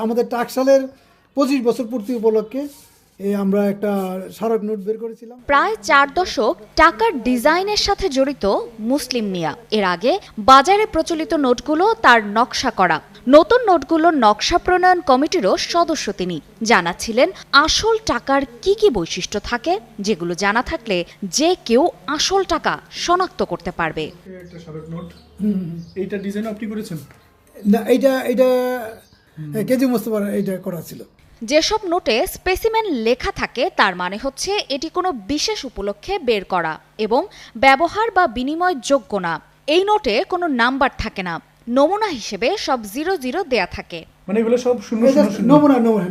আমাদের টাকশালের 25 বছর পূর্তি উপলক্ষে আমরা একটা স্মারক নোট বের করেছিলাম। প্রায় 4 দশক টাকার ডিজাইনের সাথে জড়িত মুসলিম মিয়া। এর আগে বাজারে প্রচলিত নোটগুলো তার নকশা করা। নতুন নোটগুলোর নকশা প্রণয়ন কমিটিরও সদস্য তিনি। জানাচ্ছিলেন আসল টাকার কি কি বৈশিষ্ট্য থাকে, যেগুলো জানা থাকলে যে কেউ আসল টাকা শনাক্ত করতে পারবে। একটা স্মারক নোট, এইটা ডিজাইন আপনি করেছেন? না, এটা কেজি মোস্তফার এইটা করা ছিল। যেসব নোটে স্পেসিমেন লেখা থাকে তার মানে হচ্ছে এটি কোনো বিশেষ উপলক্ষে বের করা এবং ব্যবহার বা বিনিময় যোগ্য না। এই নোটে কোনো নাম্বার থাকে না, নমুনা হিসেবে সব 00 দেয়া থাকে। মানে এগুলো সব শূন্য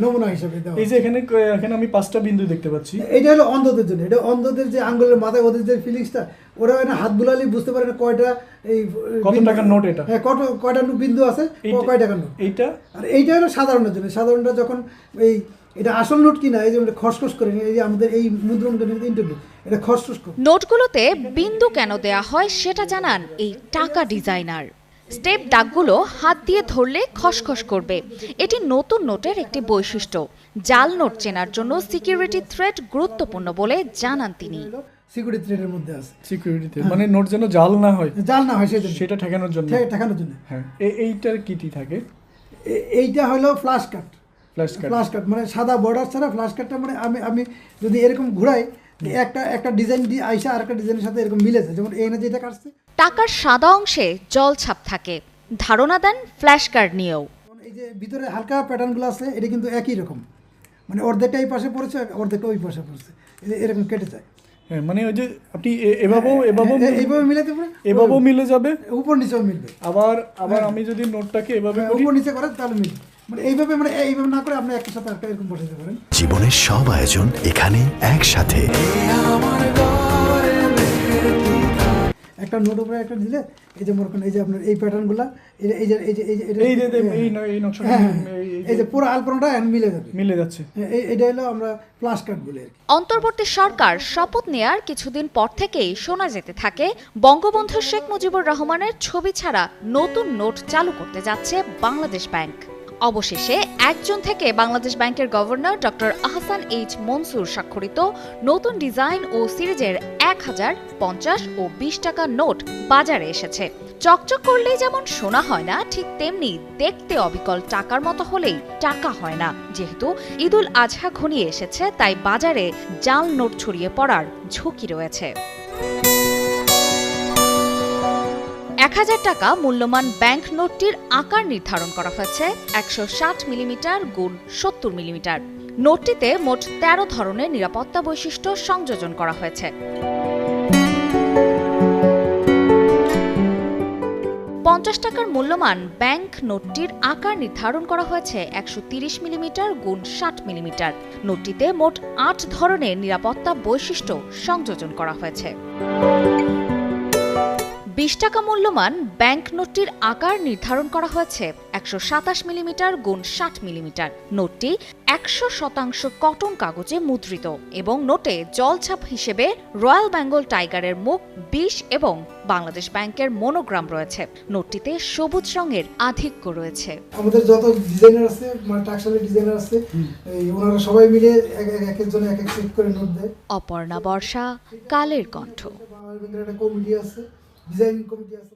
নমুনা হিসেবে দেওয়া। এই যে এখানে আমি 5টা বিন্দু দেখতে পাচ্ছি। এটা হলো অন্ধদের জন্য। এটা অন্ধদের যে আঙ্গুলের মাথায় ওদের যে ফিলিংসটা, ওরা না হাত বুলালে বুঝতে পারে না কয়টা এই কত টাকার নোট এটা। হ্যাঁ, কয়টা বিন্দু আছে, কয় টাকার নোট। এইটা আর এইটা হলো সাধারণের জন্য। সাধারণটা যখন এটা আসল নোট কিনা, এই যে খসখস করে, এই যে আমাদের এই মুদ্রণটা ইন্টারভিউ, এটা খসখস করে। নোটগুলোতে বিন্দু কেন দেয়া হয় সেটা জানান এই টাকা ডিজাইনার। স্টেপ দাগগুলো হাত দিয়ে ধরলে খসখস করবে, এটি নতুন নোটের একটি বৈশিষ্ট্য। জাল নোট চেনার জন্য সিকিউরিটি থ্রেট গুরুত্বপূর্ণ বলে জানান তিনি। সিকিউরিটি থ্রেটের মধ্যে আছে। সিকিউরিটি মানে নোট যেন জাল না হয়, সেটা ঠেকানোর জন্য। হ্যাঁ, এইটার কিটি থাকে? এইটা হলো ফ্ল্যাশ কাট। ফ্ল্যাশ কাট মানে সাদা বর্ডার ছাড়া ফ্ল্যাশ কাটটা মানে আমি যদি এরকম ঘুরাই, একটা ডিজাইন দিয়ে আইসা আর একটা ডিজাইনের সাথে এরকম মিলে যায়। যেমন এই যেটা কাটছে, টাকার সাদা অংশে জল ছাপ থাকে। ধারণা দেন ফ্ল্যাশ কার্ড নিয়েও। এই যে ভিতরে হালকা প্যাটার্নগুলো আছে, এটা কিন্তু একই রকম, মানে অর্ধেকটা এই পাশে পড়েছে, অর্ধেকটা ওই পাশে পড়েছে, এরকম কেটে যায়। হ্যাঁ, মানে ওই যে আপনি এইভাবে মিলাতে পারে, এভাবেও মিলে যাবে, উপর নিচেও মিলবে। আবার আমি যদি নোটটাকে এভাবে উপর নিচে করেন তাহলে মিলবে। মানে এইভাবে না করে আপনি একটা সাথে একটা এরকম বসাতে পারেন। জীবনের সব আয়োজন এখানে একসাথে। একটা নোট উপরে একটা দিলে, এই যে মনে করেন এই যে আপনার এই প্যাটার্নগুলো, এই যে পুরো আলপনাটা মিলে যাচ্ছে। এটা হলো আমরা ফ্ল্যাশ কার্ড বলি। অন্তর্বর্তী সরকার শপথ নেয়ার কিছুদিন পর থেকেই শোনা যেতে থাকে বঙ্গবন্ধু শেখ মুজিবুর রহমানের ছবি ছাড়া নতুন নোট চালু করতে যাচ্ছে বাংলাদেশ ব্যাংক। অবশেষে 1 জুন থেকে বাংলাদেশ ব্যাংকের governor doctor Ahsan H Mansur স্বাক্ষরিত নতুন ডিজাইন ও সিরিজের 1000, 50 ও 20 টাকার নোট বাজারে এসেছে। চকচক করলেই যেমন সোনা হয় না, ঠিক তেমনি দেখতে অবিকল টাকার মতো হলেই টাকা হয় না। যেহেতু ঈদুল আজহা ঘনিয়ে এসেছে, তাই বাজারে জাল নোট ছড়িয়ে পড়ার ঝুঁকি রয়েছে। 1000 টাকা মূল্যমান ব্যাংক নোটটির আকার নির্ধারণ করা হয়েছে 160 মিলিমিটার গুণ 70 মিলিমিটার। নোটটিতে মোট 13 ধরনের নিরাপত্তা বৈশিষ্ট্য সংযোজন করা হয়েছে। 50 টাকার মূল্যমান ব্যাংক নোটটির আকার নির্ধারণ করা হয়েছে 130 মিলিমিটার গুণ 60 মিলিমিটার। নোটটিতে মোট 8 ধরনের নিরাপত্তা বৈশিষ্ট্য সংযোজন করা হয়েছে। 20 টাকা মূল্যমান ব্যাংক নোটটির আকার নির্ধারণ করা হয়েছে 127 মিলিমিটার গুণ 60 মিলিমিটার। নোটটি 100% কটন কাগজে মুদ্রিত এবং নোটে জলছাপ হিসেবে রয়্যাল বেঙ্গল টাইগারের মুখ 20 এবং বাংলাদেশ ব্যাংকের মনোগ্রাম রয়েছে। নোটটিতে সবুজ রঙের আধিক্য রয়েছে। আমাদের যত ডিজাইনার আছে, মানে টাকশালের ডিজাইনার আছে, ওনারা সবাই মিলে একজন এক এক সেট করে নোট দেয়। অপর্ণা বর্ষা, কালের কণ্ঠ। একটা কমিটি আছে, ডিজাইন কমিটি আছে।